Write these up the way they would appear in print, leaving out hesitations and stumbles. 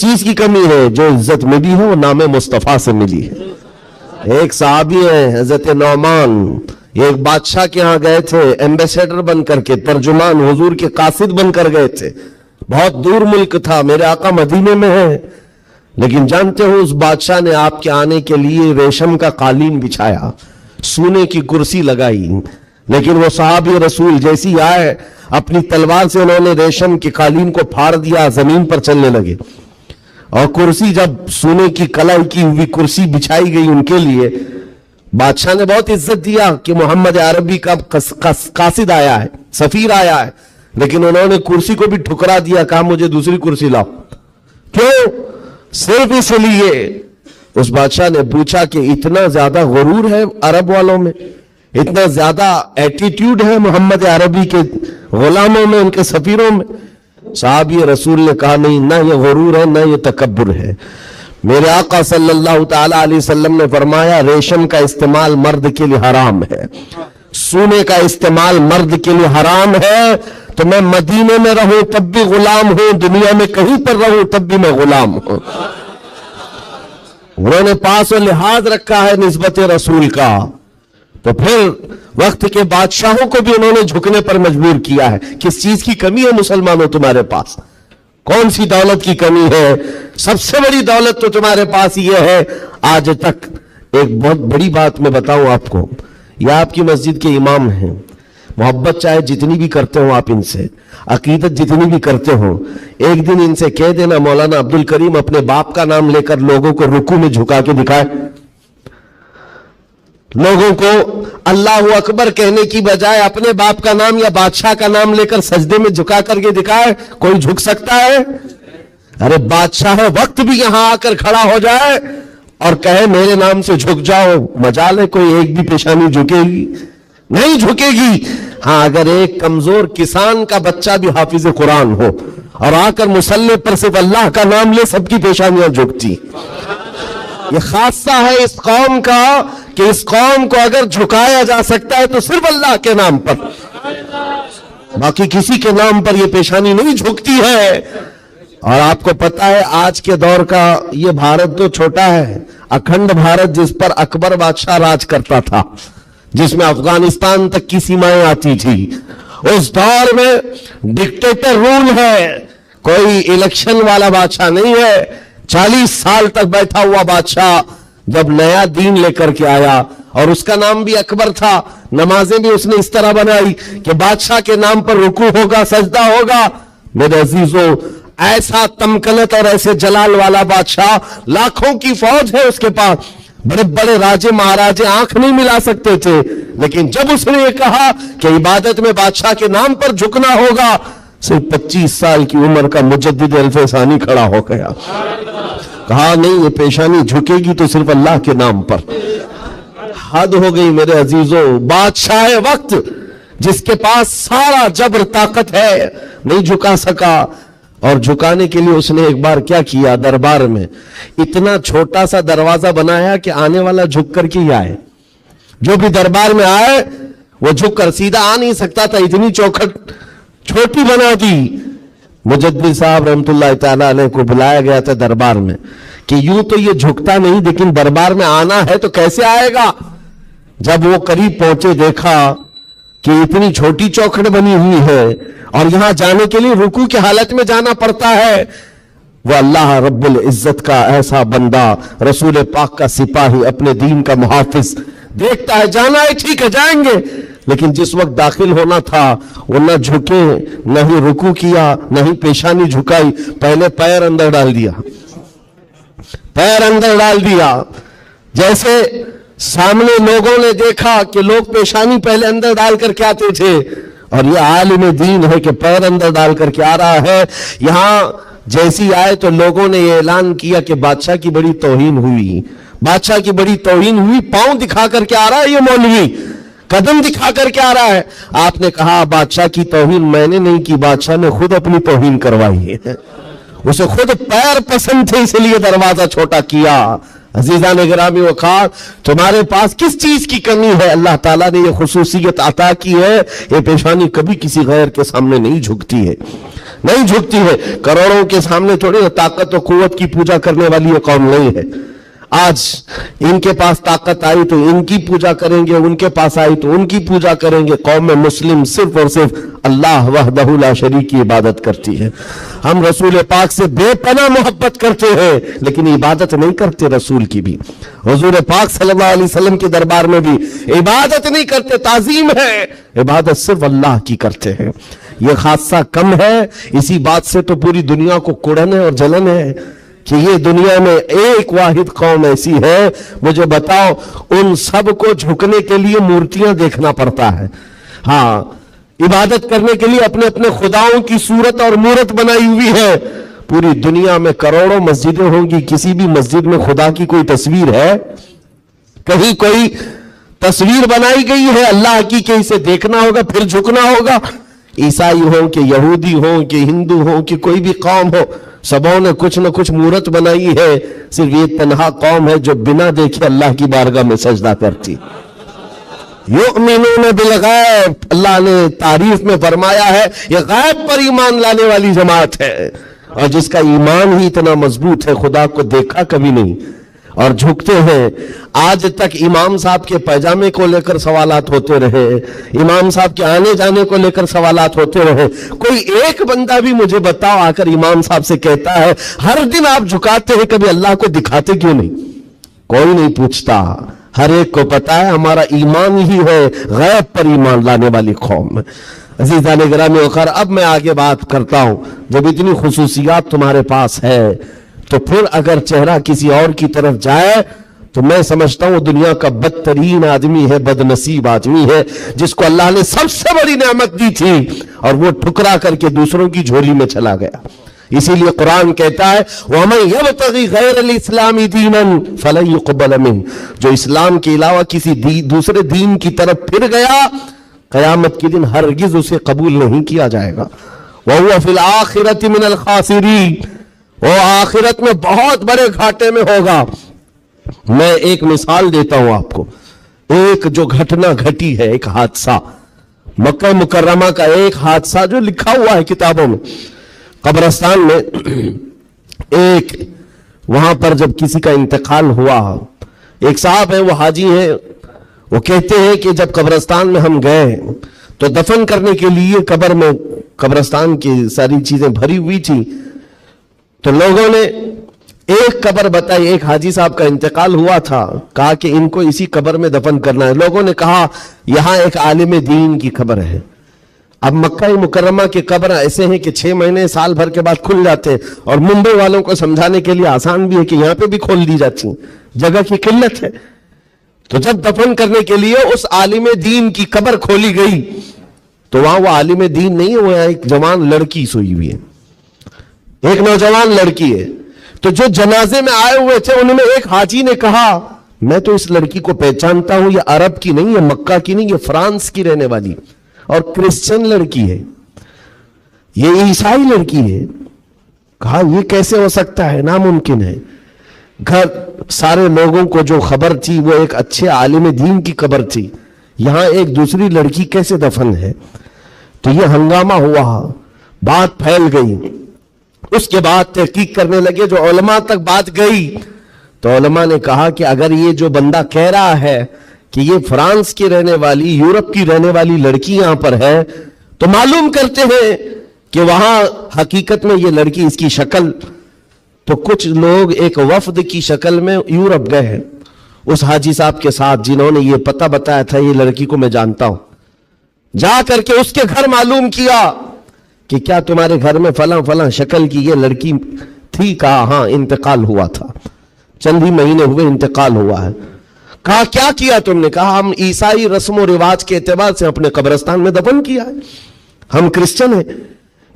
چیز کی کمی ہے؟ جو عزت ملی ہے وہ نام مصطفیٰ سے ملی ہے۔ ایک صحابی ہے حضرت نعمان، یہ ایک بادشاہ کے ہاں گئے تھے ایمبیسیڈر بن کر کے، ترجمان حضور کے قاصد بن کر گئے تھے۔ بہت دور ملک تھا، میرے آقا مدینے میں ہے، لیکن جانتے ہو اس بادشاہ نے آپ کے آنے کے لیے ریشم کا قالین بچھایا، سونے کی کرسی لگائی، لیکن وہ صحابی رسول جیسی آئے اپنی تلوار سے انہوں نے ریشم کے قالین کو پھاڑ دیا، زمین پر چلنے لگے، اور کرسی جب سونے کی کلائی کی ہوئی کرسی بچھائی گئی ان کے لیے، بادشاہ نے بہت عزت دیا کہ محمد عربی کا قاصد آیا ہے، سفیر آیا ہے، لیکن انہوں نے کرسی کو بھی ٹھکرا دیا، کہا مجھے دوسری کرسی لاؤ۔ کیوں؟ صرف اس لیے اس بادشاہ نے پوچھا کہ اتنا زیادہ غرور ہے عرب والوں میں، اتنا زیادہ ایٹیٹیوڈ ہے محمد عربی کے غلاموں میں، ان کے سفیروں میں؟ صحابی رسول نے کہا نہیں، نہ یہ غرور ہے نہ یہ تکبر ہے۔ میرے آقا صلی اللہ تعالی علیہ وسلم نے فرمایا ریشم کا استعمال مرد کے لیے حرام ہے، سونے کا استعمال مرد کے لیے حرام ہے، تو میں مدینے میں رہوں تب بھی غلام ہوں، دنیا میں کہیں پر رہوں تب بھی میں غلام ہوں۔ انہوں نے پاس و لحاظ رکھا ہے نسبت رسول کا، تو پھر وقت کے بادشاہوں کو بھی انہوں نے جھکنے پر مجبور کیا ہے۔ کس چیز کی کمی ہے مسلمانوں تمہارے پاس؟ کون سی دولت کی کمی ہے؟ سب سے بڑی دولت تو تمہارے پاس یہ ہے، آج تک ایک بہت بڑی بات میں بتاؤں آپ کو، یہ آپ کی مسجد کے امام ہیں، محبت چاہے جتنی بھی کرتے ہو آپ ان سے، عقیدت جتنی بھی کرتے ہو، ایک دن ان سے کہہ دینا مولانا عبد الکریم اپنے باپ کا نام لے کر لوگوں کو رکوع میں جھکا کے دکھائے، لوگوں کو اللہ اکبر کہنے کی بجائے اپنے باپ کا نام یا بادشاہ کا نام لے کر سجدے میں جھکا کر کے دکھائے، کوئی جھک سکتا ہے؟ ارے بادشاہ وقت بھی یہاں آ کر کھڑا ہو جائے اور کہے میرے نام سے جھک جاؤ، مجال ہے کوئی ایک بھی پیشانی جھکے گی؟ نہیں جھکے گی۔ ہاں اگر ایک کمزور کسان کا بچہ بھی حافظ قرآن ہو اور آ کر مصلی پر صرف اللہ کا نام لے، سب کی پیشانیاں جھکتی۔ یہ خاصہ ہے اس قوم کا کہ اس قوم کو اگر جھکایا جا سکتا ہے تو صرف اللہ کے نام پر، باقی کسی کے نام پر یہ پیشانی نہیں جھکتی ہے۔ اور آپ کو پتا ہے آج کے دور کا یہ بھارت تو چھوٹا ہے، اکھنڈ بھارت جس پر اکبر بادشاہ راج کرتا تھا، جس میں افغانستان تک کی سیمائیں آتی تھی، اس دور میں ڈکٹیٹر رول ہے، کوئی الیکشن والا بادشاہ نہیں ہے۔ 40 سال تک بیٹھا ہوا بادشاہ جب نیا دین لے کر کے آیا، اور اس کا نام بھی اکبر تھا، نمازیں بھی اس نے اس طرح بنائی کہ بادشاہ کے نام پر رکوع ہوگا، سجدہ ہوگا۔ میرے عزیزوں، ایسا تمکنت اور ایسے جلال والا بادشاہ، لاکھوں کی فوج ہے اس کے پاس، بڑے بڑے راجے مہاراجے آنکھ نہیں ملا سکتے تھے، لیکن جب اس نے یہ کہا کہ عبادت میں بادشاہ کے نام پر جھکنا ہوگا، صرف 25 سال کی عمر کا مجدد الف ثانی کھڑا ہو گیا، کہا نہیں یہ پیشانی جھکے گی تو صرف اللہ کے نام پر۔ حد ہو گئی میرے عزیزوں، بادشاہ وقت جس کے پاس سارا جبر طاقت ہے نہیں جھکا سکا، اور جھکانے کے لیے اس نے ایک بار کیا کیا، دربار میں اتنا چھوٹا سا دروازہ بنایا کہ آنے والا جھک کر کے ہی آئے، جو بھی دربار میں آئے وہ جھک کر، سیدھا آ نہیں سکتا تھا، اتنی چوکھٹ چھوٹی بنا دی۔ مجدد صاحب رحمت اللہ تعالیٰ علیہ کو بلایا گیا تھا دربار میں کہ یوں تو یہ جھکتا نہیں، لیکن دربار میں آنا ہے تو کیسے آئے گا؟ جب وہ قریب پہنچے دیکھا کہ اتنی چھوٹی چوکھٹ بنی ہوئی ہے اور یہاں جانے کے لیے رکوع کی حالت میں جانا پڑتا ہے۔ وہ اللہ رب العزت کا ایسا بندہ، رسول پاک کا سپاہی، اپنے دین کا محافظ، دیکھتا ہے جانا ہے ٹھیک ہے جائیں گے، لیکن جس وقت داخل ہونا تھا وہ نہ جھکے، نہ ہی رکوع کیا، نہ ہی پیشانی جھکائی، پہلے پیر اندر ڈال دیا، پیر اندر ڈال دیا۔ جیسے سامنے لوگوں نے دیکھا کہ لوگ پیشانی پہلے اندر ڈال کر کے آتے تھے، اور یہ عالم دین ہے کہ پیر اندر ڈال کر کے آ رہا ہے۔ یہاں جیسی آئے تو لوگوں نے یہ اعلان کیا کہ بادشاہ کی بڑی توہین ہوئی، بادشاہ کی بڑی توہین ہوئی، پاؤں دکھا کر کے آ رہا ہے یہ مولوی، قدم دکھا کر کے آ رہا ہے۔ آپ نے کہا بادشاہ کی توہین میں نے نہیں کی، بادشاہ نے خود اپنی توہین کروائی ہے، اسے خود پیر پسند تھے اس لیے دروازہ چھوٹا کیا۔ عزیزان گرامی وقار، تمہارے پاس کس چیز کی کمی ہے؟ اللہ تعالیٰ نے یہ خصوصیت عطا کی ہے، یہ پیشانی کبھی کسی غیر کے سامنے نہیں جھکتی ہے۔ نہیں جھکتی ہے. کروڑوں کے سامنے تھوڑی نا طاقت و قوت کی پوجا کرنے والی یہ قوم نہیں ہے. آج ان کے پاس طاقت آئی تو ان کی پوجا کریں گے, ان کے پاس آئی تو ان کی پوجا کریں گے. قوم مسلم صرف اور صرف اللہ وحدہ لا شریک کی عبادت کرتی ہے. ہم رسول پاک سے بے پناہ محبت کرتے ہیں لیکن عبادت نہیں کرتے رسول کی بھی. حضور پاک صلی اللہ علیہ وسلم کے دربار میں بھی عبادت نہیں کرتے, تعظیم ہے, عبادت صرف اللہ کی کرتے ہیں. یہ خاصہ کم ہے, اسی بات سے تو پوری دنیا کو کڑن ہے اور جلن ہے کہ یہ دنیا میں ایک واحد قوم ایسی ہے. مجھے بتاؤ, ان سب کو جھکنے کے لیے مورتیاں دیکھنا پڑتا ہے, ہاں عبادت کرنے کے لیے اپنے اپنے خداؤں کی صورت اور مورت بنائی ہوئی ہے. پوری دنیا میں کروڑوں مسجدیں ہوں گی, کسی بھی مسجد میں خدا کی کوئی تصویر ہے؟ کہیں کوئی تصویر بنائی گئی ہے اللہ کی کہ اسے دیکھنا ہوگا پھر جھکنا ہوگا؟ عیسائی ہوں کہ یہودی ہوں کہ ہندو ہوں کہ کوئی بھی قوم ہو, سبوں نے کچھ نہ کچھ مورت بنائی ہے. صرف یہ تنہا قوم ہے جو بنا دیکھے اللہ کی بارگاہ میں سجدہ کرتی. یؤمنون بالغیب, اللہ نے تعریف میں فرمایا ہے یہ غیب پر ایمان لانے والی جماعت ہے, اور جس کا ایمان ہی اتنا مضبوط ہے خدا کو دیکھا کبھی نہیں اور جھکتے ہیں. آج تک امام صاحب کے پیجامے کو لے کر سوالات ہوتے رہے, امام صاحب کے آنے جانے کو لے کر سوالات ہوتے رہے. کوئی ایک بندہ بھی مجھے بتاؤ آ کر امام صاحب سے کہتا ہے ہر دن آپ جھکاتے ہیں کبھی اللہ کو دکھاتے کیوں نہیں؟ کوئی نہیں پوچھتا. ہر ایک کو پتا ہے ہمارا ایمان ہی ہے غیب پر ایمان لانے والی قوم. عزیزان گرامی وقار, اب میں آگے بات کرتا ہوں. جب اتنی خصوصیات تمہارے پاس ہے تو پھر اگر چہرہ کسی اور کی طرف جائے تو میں سمجھتا ہوں وہ دنیا کا بدترین آدمی ہے, بد نصیب آدمی ہے, جس کو اللہ نے سب سے بڑی نعمت دی تھی اور وہ ٹھکرا کر کے دوسروں کی جھولی میں چلا گیا. اسی لیے قرآن کہتا ہے وَمَن يَبْتَغِ غَيْرَ الْإِسْلَامِ دِينًا فَلَن يُقْبَلَ مِنْهُ, جو اسلام کے علاوہ کسی دوسرے دین کی طرف پھر گیا قیامت کے دن ہرگز اسے قبول نہیں کیا جائے گا. وَهُوَ فِي الْآخِرَةِ مِنَ الْخَاسِرِينَ, وہ آخرت میں بہت بڑے گھاٹے میں ہوگا. میں ایک مثال دیتا ہوں آپ کو. ایک جو گھٹنا گھٹی ہے, ایک حادثہ مکہ مکرمہ کا, ایک حادثہ جو لکھا ہوا ہے کتابوں میں. قبرستان میں ایک وہاں پر جب کسی کا انتقال ہوا, ایک صاحب ہیں وہ حاجی ہیں, وہ کہتے ہیں کہ جب قبرستان میں ہم گئے تو دفن کرنے کے لیے قبر میں قبرستان کی ساری چیزیں بھری ہوئی تھی, تو لوگوں نے ایک قبر بتائی. ایک حاجی صاحب کا انتقال ہوا تھا, کہا کہ ان کو اسی قبر میں دفن کرنا ہے. لوگوں نے کہا یہاں ایک عالم دین کی قبر ہے. اب مکہ مکرمہ کے قبر ایسے ہیں کہ 6 مہینے سال بھر کے بعد کھل جاتے ہیں, اور ممبئی والوں کو سمجھانے کے لیے آسان بھی ہے کہ یہاں پہ بھی کھول دی جاتی ہیں, جگہ کی قلت ہے. تو جب دفن کرنے کے لیے اس عالم دین کی قبر کھولی گئی تو وہاں وہ عالم دین نہیں ہے, وہ ایک جوان لڑکی سوئی ہوئی ہے, ایک نوجوان لڑکی ہے. تو جو جنازے میں آئے ہوئے تھے انہوں نے, ایک حاجی نے کہا میں تو اس لڑکی کو پہچانتا ہوں, یہ عرب کی نہیں, یہ مکہ کی نہیں, یہ فرانس کی رہنے والی اور کرسچن لڑکی ہے, یہ عیسائی لڑکی ہے. کہا یہ کیسے ہو سکتا ہے, ناممکن ہے. گھر سارے لوگوں کو جو خبر تھی وہ ایک اچھے عالم دین کی قبر تھی, یہاں ایک دوسری لڑکی کیسے دفن ہے؟ تو یہ ہنگامہ ہوا, بات پھیل گئی. اس کے بعد تحقیق کرنے لگے, جو علماء تک بات گئی تو علماء نے کہا کہ اگر یہ جو بندہ کہہ رہا ہے کہ یہ فرانس کی رہنے والی, یورپ کی رہنے والی لڑکی یہاں پر ہے, تو معلوم کرتے ہیں کہ وہاں حقیقت میں یہ لڑکی, اس کی شکل. تو کچھ لوگ ایک وفد کی شکل میں یورپ گئے ہیں اس حاجی صاحب کے ساتھ, جنہوں نے یہ پتہ بتایا تھا یہ لڑکی کو میں جانتا ہوں. جا کر کے اس کے گھر معلوم کیا کہ کیا تمہارے گھر میں فلاں فلاں شکل کی یہ لڑکی تھی؟ کہا ہاں, انتقال ہوا تھا, چند ہی مہینے ہوئے انتقال ہوا ہے. کہا کیا کیا تم نے؟ کہا ہم عیسائی رسم و رواج کے اعتبار سے اپنے قبرستان میں دفن کیا ہے, ہم کرسچن ہیں,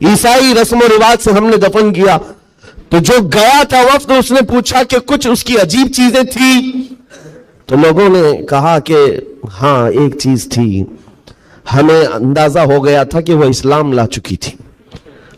عیسائی رسم و رواج سے ہم نے دفن کیا. تو جو گیا تھا وفد, اس نے پوچھا کہ کچھ اس کی عجیب چیزیں تھی؟ تو لوگوں نے کہا کہ ہاں ایک چیز تھی, ہمیں اندازہ ہو گیا تھا کہ وہ اسلام لا چکی تھی,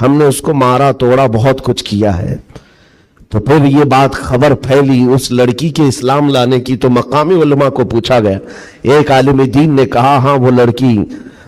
ہم نے اس کو مارا توڑا بہت کچھ کیا ہے. تو پھر یہ بات خبر پھیلی اس لڑکی کے اسلام لانے کی, تو مقامی علماء کو پوچھا گیا. ایک عالم دین نے کہا ہاں وہ لڑکی